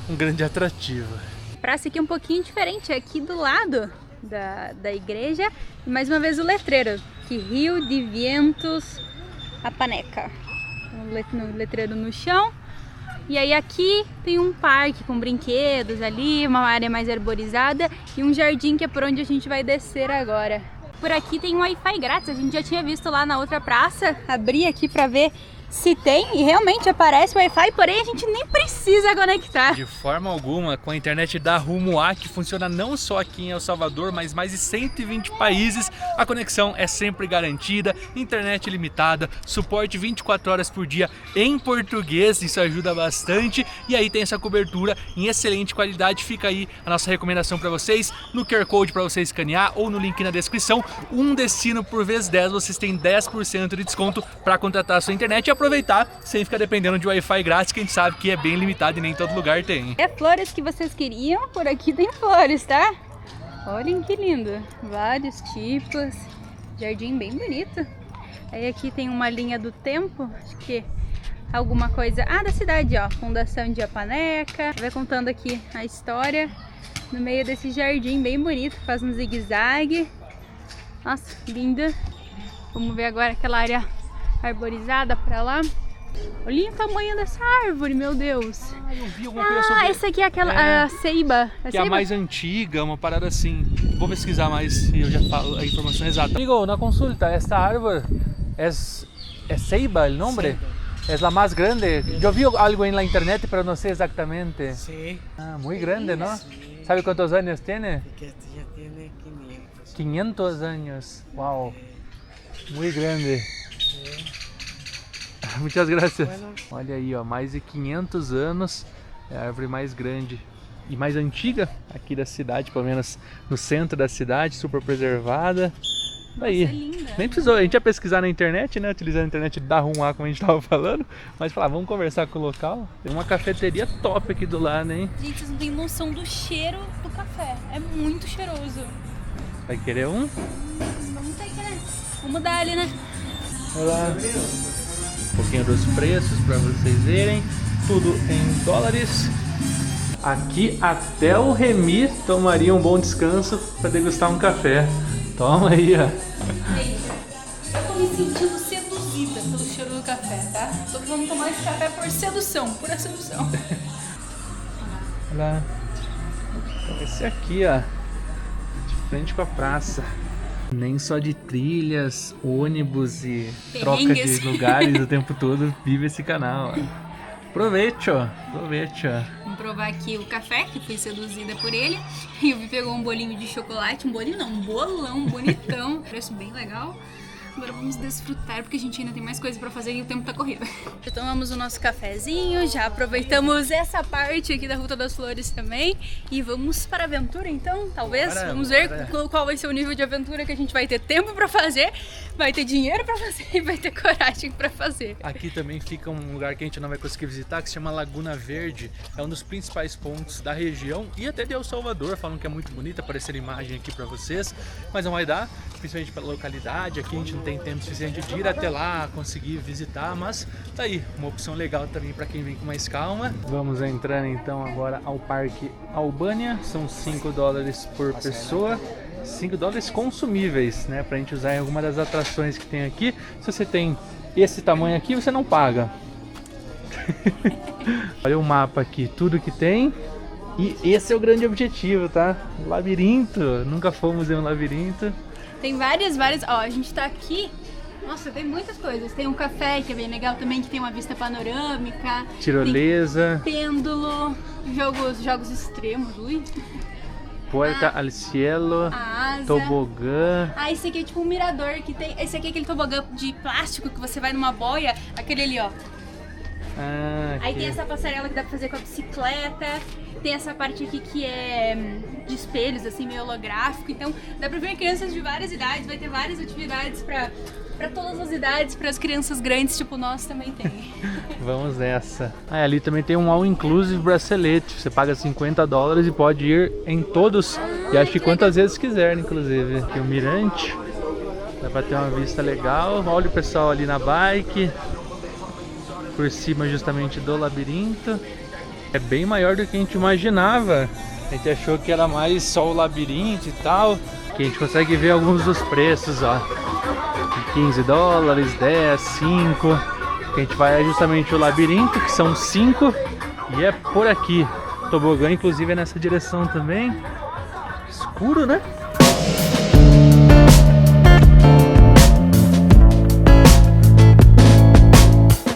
um grande atrativo. A praça aqui é um pouquinho diferente, é aqui do lado da igreja. E mais uma vez o letreiro, que Rio de Vientos Apaneca. Um letreiro no chão. E aí aqui tem um parque com brinquedos ali, uma área mais arborizada e um jardim que é por onde a gente vai descer agora. Por aqui tem um Wi-Fi grátis, a gente já tinha visto lá na outra praça, abri aqui pra ver se tem e realmente aparece o Wi-Fi, porém a gente nem precisa conectar. De forma alguma, com a internet da Rumo A, que funciona não só aqui em El Salvador, mas mais de 120 países, a conexão é sempre garantida, internet limitada, suporte 24 horas por dia em português, isso ajuda bastante, e aí tem essa cobertura em excelente qualidade. Fica aí a nossa recomendação para vocês, no QR Code para você escanear ou no link na descrição, um destino por vezes 10, vocês têm 10% de desconto para contratar a sua internet e aproveitar sem ficar dependendo de Wi-Fi grátis, que a gente sabe que é bem limitado e nem todo lugar tem. É flores que vocês queriam, por aqui tem flores, tá? Olhem que lindo, vários tipos, jardim bem bonito. Aí aqui tem uma linha do tempo, acho que alguma coisa, da cidade, ó, Fundação de Apaneca. Vai contando aqui a história no meio desse jardim bem bonito, faz um zigue-zague. Nossa, linda. Vamos ver agora aquela área arborizada pra lá. Olha o tamanho dessa árvore, meu Deus. Eu vi alguma coisa sobre... essa aqui é aquela a ceiba. Que é a mais antiga, uma parada assim. Vou pesquisar mais e eu já falo a informação exata. Amigo, na consulta, esta árvore é ceiba o nome? É a mais grande. Eu vi algo na internet, mas não sei exatamente. Sí. Muito grande, não? Sí. ¿Sabe quantos anos tem? Que este ya tiene 500. 500 anos. Uau. Muito grande. Muitas graças. Olha aí, ó, mais de 500 anos, é a árvore mais grande e mais antiga aqui da cidade, pelo menos no centro da cidade, super preservada. Aí, linda. nem precisou, a gente ia pesquisar na internet, né, utilizando a internet da Rumo A, como a gente estava falando, mas falar, vamos conversar com o local. Tem uma cafeteria top aqui do lado, hein? Gente, vocês não têm noção do cheiro do café, é muito cheiroso. Vai querer um? Vamos ter que, né? Vamos dar ali, né? Olá. Um pouquinho dos preços para vocês verem, tudo em dólares. Aqui até o Remy tomaria um bom descanso para degustar um café. Toma aí, ó. Gente, eu tô me sentindo seduzida pelo cheiro do café, tá? Vamos tomar esse café por sedução, pura sedução. Olha lá. Esse aqui, ó, de frente com a praça. Nem só de trilhas, ônibus e troca de lugares o tempo todo vive esse canal. Aproveite, ó. Vamos provar aqui o café, que fui seduzida por ele. E o Vi pegou um bolinho de chocolate, um bolinho não, um bolão bonitão. Preço bem legal. Agora vamos desfrutar, porque a gente ainda tem mais coisa pra fazer e o tempo tá corrido. Já tomamos o nosso cafezinho, já aproveitamos essa parte aqui da Ruta das Flores também. E vamos para a aventura então, talvez. Vamos ver qual vai ser o nível de aventura que a gente vai ter tempo pra fazer, vai ter dinheiro pra fazer e vai ter coragem pra fazer. Aqui também fica um lugar que a gente não vai conseguir visitar, que se chama Laguna Verde. É um dos principais pontos da região e até de El Salvador. Falam que é muito bonita, aparecer imagem aqui pra vocês, mas não vai dar, principalmente pela localidade. Aqui a gente não tem tempo suficiente de ir até lá, conseguir visitar, mas tá aí, uma opção legal também para quem vem com mais calma. Vamos entrar então agora ao Parque Albânia, são 5 dólares por pessoa, 5 dólares consumíveis, né, pra gente usar em alguma das atrações que tem aqui. Se você tem esse tamanho aqui, você não paga. Olha o mapa aqui, tudo que tem. E esse é o grande objetivo, tá? Labirinto, nunca fomos em um labirinto. Tem várias, ó, a gente tá aqui, nossa, tem muitas coisas. Tem um café que é bem legal também, que tem uma vista panorâmica. Tirolesa. Tem pêndulo, jogos extremos, ui. Puerta al Cielo, A asa. tobogã. Ah, esse aqui é tipo um mirador que tem. Esse aqui é aquele tobogã de plástico que você vai numa boia. Aquele ali, ó. Ah, Aí aqui. tem essa passarela que dá pra fazer com a bicicleta. Tem essa parte aqui que é de espelhos, assim, meio holográfico. Então dá pra ver crianças de várias idades. Vai ter várias atividades pra todas as idades. Para as crianças grandes, tipo nós, também tem. Vamos nessa. Ah, ali também tem um all-inclusive bracelete. Você paga $50 e pode ir em todos. E acho que quantas vezes quiser, inclusive. Aqui o mirante. Dá pra ter uma vista legal. Olha o pessoal ali na bike. Por cima justamente do labirinto. É bem maior do que a gente imaginava. A gente achou que era mais só o labirinto e tal. Aqui a gente consegue ver alguns dos preços, ó. $15, 10, 5. A gente vai é justamente o labirinto, que são 5. E é por aqui. O tobogã, inclusive, é nessa direção também. Escuro, né?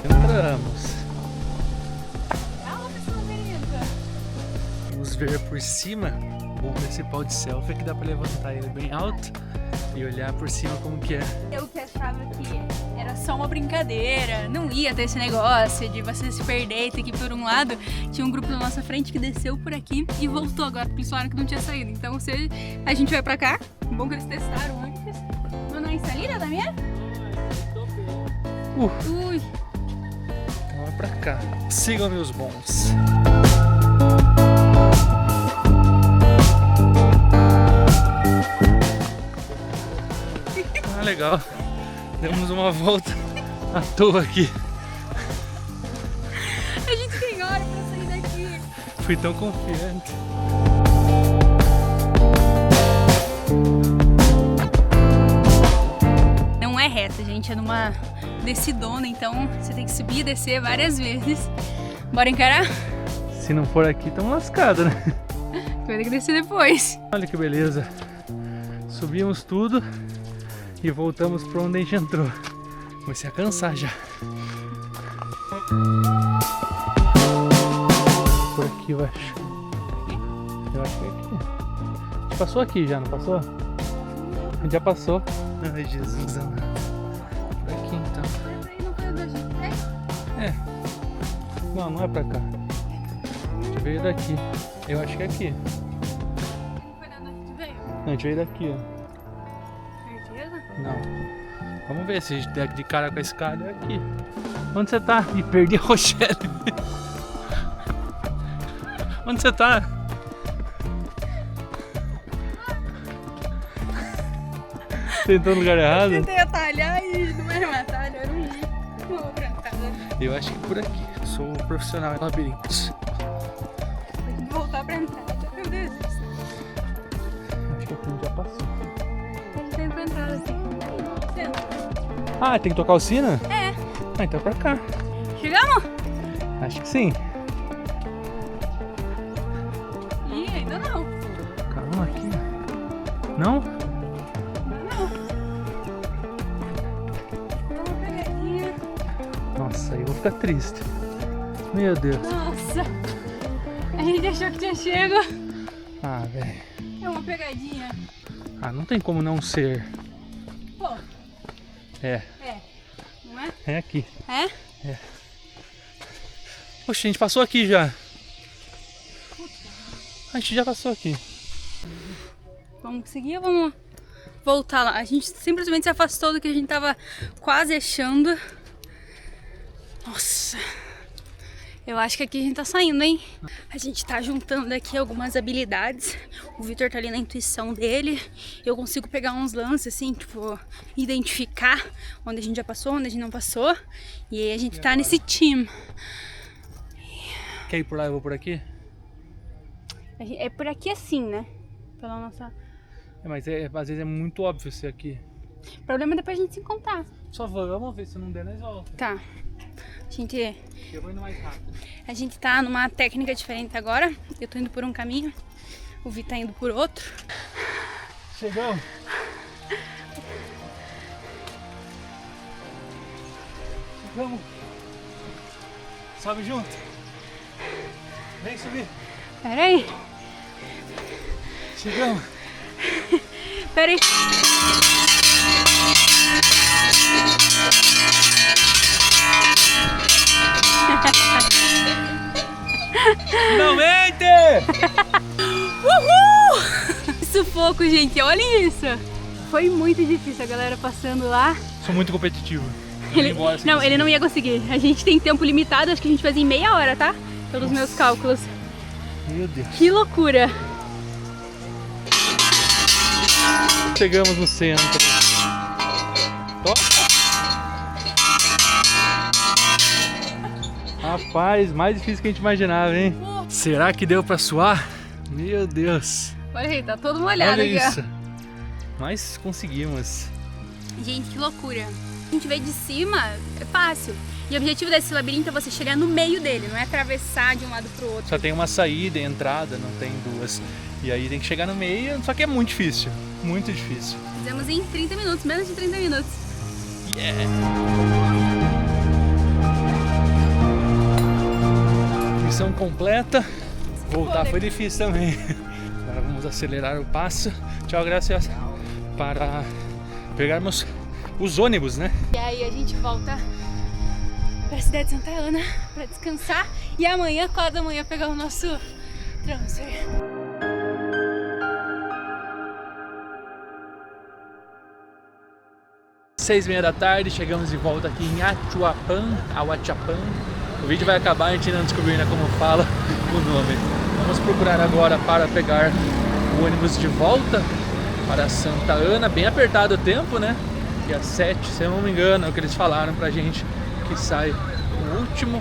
Entramos. Vamos ver por cima. O bom desse pau de selfie é que dá pra levantar ele bem alto e olhar por cima como que é. Eu que achava que era só uma brincadeira, não ia ter esse negócio de você se perder e ter que ir por um lado. Tinha um grupo na nossa frente que desceu por aqui e voltou agora, porque eles falaram que não tinha saído. Então se a gente vai pra cá, bom que eles testaram antes. Não é salida também? Ui. Então é pra cá. Sigam meus bons. Ah, legal. Demos uma volta à toa aqui. A gente tem hora pra sair daqui. Fui tão confiante. Não é reta, gente, é numa descidona, então você tem que subir e descer várias vezes. Bora encarar? Se não for aqui, estamos lascados, né? Vai ter que descer depois. Olha que beleza. Subimos tudo e voltamos para onde a gente entrou. Comecei a cansar já. Por aqui, eu acho. Eu acho que é aqui. A gente passou aqui já, não passou? A gente já passou. Ai, Jesus amado. Por aqui então. É. Não, não é pra cá. A gente veio daqui. Eu acho que é aqui. Não, a gente veio daqui, ó. Certeza? Não. Vamos ver se a gente der de cara com a escada é aqui. Onde você tá? Me perdi a Rochelle. Onde você tá? Você entrou no lugar errado? Eu tentei atalhar e não era uma atalho, era um jeito. Vou pra casa. Eu acho que por aqui. Sou um profissional em labirintos. Tem que voltar pra entrada. Meu Deus. Acho que aqui a gente já passou. A gente tem pra entrar assim. Senta. Ah, tem que tocar o sino? É. Ah, então é pra cá. Chegamos? Acho que sim. Ih, ainda não. Calma aqui. Não? Dá uma pegadinha. Nossa, aí eu vou ficar triste. Meu Deus. Nossa. A gente achou que tinha chego. Ah, velho. É uma pegadinha. Ah, não tem como não ser. Pô, É, não é? é aqui. É? Poxa, a gente passou aqui já. A gente já passou aqui. Vamos seguir ou vamos voltar lá? A gente simplesmente se afastou do que a gente tava quase achando. Nossa. Eu acho que aqui a gente tá saindo, hein? A gente tá juntando aqui algumas habilidades. O Vitor tá ali na intuição dele. Eu consigo pegar uns lances, assim, tipo, identificar onde a gente já passou, onde a gente não passou. E aí a gente tá nesse time. Quer ir por lá? Eu vou por aqui? É por aqui assim, né? Pela nossa... É, mas às vezes é muito óbvio ser aqui. O problema é depois a gente se encontrar. Só vamos ver, se não der, nós volta. Tá. Eu vou indo mais rápido. A gente tá numa técnica diferente agora. Eu tô indo por um caminho, o Vi tá indo por outro. Chegamos. Chegamos. Sobe junto. Vem subir. Pera aí. Chegamos. Pera aí. Finalmente! Uhul! Sufoco, gente, olha isso. Foi muito difícil a galera passando lá. Sou muito competitivo. Ele não ia conseguir. A gente tem tempo limitado, acho que a gente faz em meia hora, tá? Pelos meus cálculos. Meu Deus. Que loucura. Chegamos no centro. Top. Rapaz, mais difícil que a gente imaginava, hein? Será que deu pra suar? Meu Deus. Olha aí, tá todo molhado Olha aqui, isso. Mas conseguimos. ó. Gente, que loucura. A gente vê de cima, é fácil. E o objetivo desse labirinto é você chegar no meio dele, não é atravessar de um lado pro outro. Só tem uma saída e entrada, não tem duas. E aí tem que chegar no meio, só que é muito difícil. Muito difícil. Fizemos em 30 minutos, menos de 30 minutos. Yeah. Missão completa. Voltar foi difícil também. Agora vamos acelerar o passo. Tchau, graças. Para pegarmos os ônibus, né? E aí a gente volta pra cidade de Santa Ana pra descansar. E amanhã, 4 da manhã, pegar o nosso transfer. Seis e meia da tarde, chegamos de volta aqui em Achuapán. O vídeo vai acabar, a gente não descobriu ainda como fala o nome. Vamos procurar agora para pegar o ônibus de volta para Santa Ana. Bem apertado o tempo, né? E às 7, se eu não me engano, é o que eles falaram pra gente, que sai o último.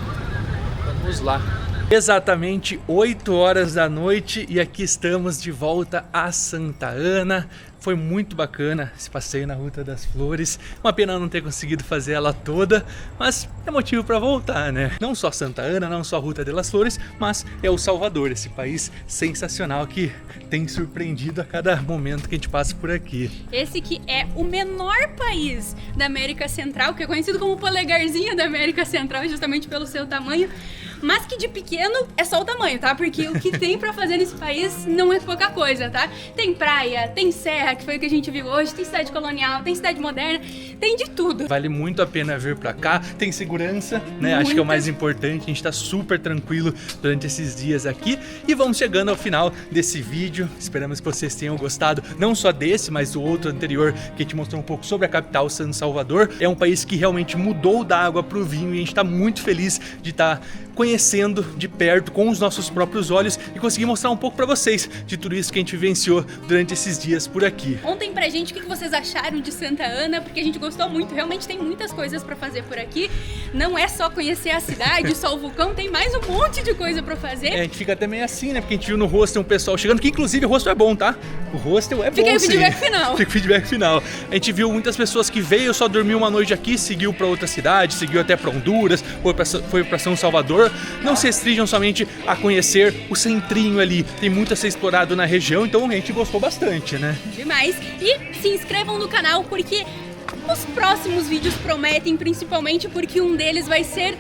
Vamos lá. Exatamente 8 horas da noite e aqui estamos de volta a Santa Ana. Foi muito bacana esse passeio na Ruta das Flores. Uma pena não ter conseguido fazer ela toda, mas é motivo para voltar, né? Não só Santa Ana, não só a Ruta das Flores, mas é o Salvador, esse país sensacional que tem surpreendido a cada momento que a gente passa por aqui. Esse que é o menor país da América Central, que é conhecido como o polegarzinho da América Central, justamente pelo seu tamanho. Mas que de pequeno é só o tamanho, tá? Porque o que tem pra fazer nesse país não é pouca coisa, tá? Tem praia, tem serra, que foi o que a gente viu hoje, tem cidade colonial, tem cidade moderna, tem de tudo. Vale muito a pena vir pra cá, tem segurança, né? Acho que é o mais importante, a gente tá super tranquilo durante esses dias aqui. E vamos chegando ao final desse vídeo, esperamos que vocês tenham gostado, não só desse, mas do outro anterior, que a gente mostrou um pouco sobre a capital, San Salvador. É um país que realmente mudou da água pro vinho e a gente tá muito feliz de estar conhecendo de perto, com os nossos próprios olhos, e conseguir mostrar um pouco pra vocês de tudo isso que a gente vivenciou durante esses dias por aqui. Contem pra gente o que vocês acharam de Santa Ana, porque a gente gostou muito, realmente tem muitas coisas pra fazer por aqui. Não é só conhecer a cidade, só o vulcão, tem mais um monte de coisa pra fazer. É, a gente fica até meio assim, né? Porque a gente viu no hostel um pessoal chegando, que inclusive o hostel é bom, tá? O hostel é bom, Fica aí o sim. feedback final. Fica o feedback final. A gente viu muitas pessoas que veio, só dormiu uma noite aqui, seguiu pra outra cidade, seguiu até pra Honduras, foi pra São Salvador. Não se restringam somente a conhecer o centrinho ali, tem muito a ser explorado na região, então a gente gostou bastante, né? Demais. E se inscrevam no canal porque os próximos vídeos prometem, principalmente porque um deles vai ser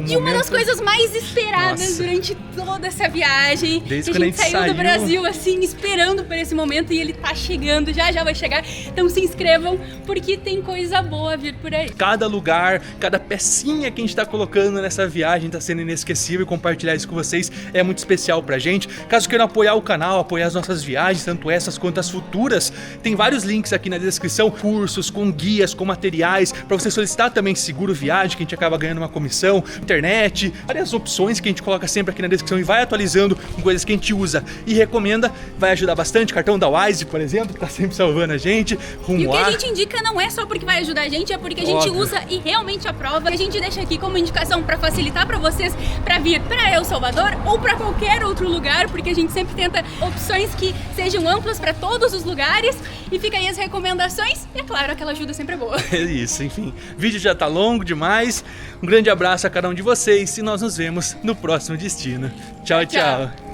de uma das coisas mais esperadas. Nossa, durante toda essa viagem. Desde que a gente saiu do Brasil assim, esperando por esse momento, e ele tá chegando, já vai chegar. Então se inscrevam, porque tem coisa boa a vir por aí. Cada lugar, cada pecinha que a gente tá colocando nessa viagem tá sendo inesquecível, e compartilhar isso com vocês é muito especial pra gente. Caso queiram apoiar o canal, apoiar as nossas viagens, tanto essas quanto as futuras, tem vários links aqui na descrição, cursos, com guias, com materiais, pra você solicitar também seguro viagem, que a gente acaba ganhando uma comissão, internet, várias opções que a gente coloca sempre aqui na descrição e vai atualizando com coisas que a gente usa e recomenda, vai ajudar bastante. Cartão da Wise, por exemplo, que tá sempre salvando a gente. E o que a gente indica não é só porque vai ajudar a gente, é porque a gente usa e realmente aprova. A gente deixa aqui como indicação pra facilitar pra vocês pra vir pra El Salvador ou pra qualquer outro lugar, porque a gente sempre tenta opções que sejam amplas pra todos os lugares. E fica aí as recomendações, e é claro, aquela ajuda sempre é boa. É isso, enfim. O vídeo já tá longo demais. Um grande abraço a cada um de vocês e nós nos vemos no próximo destino. Tchau, tchau.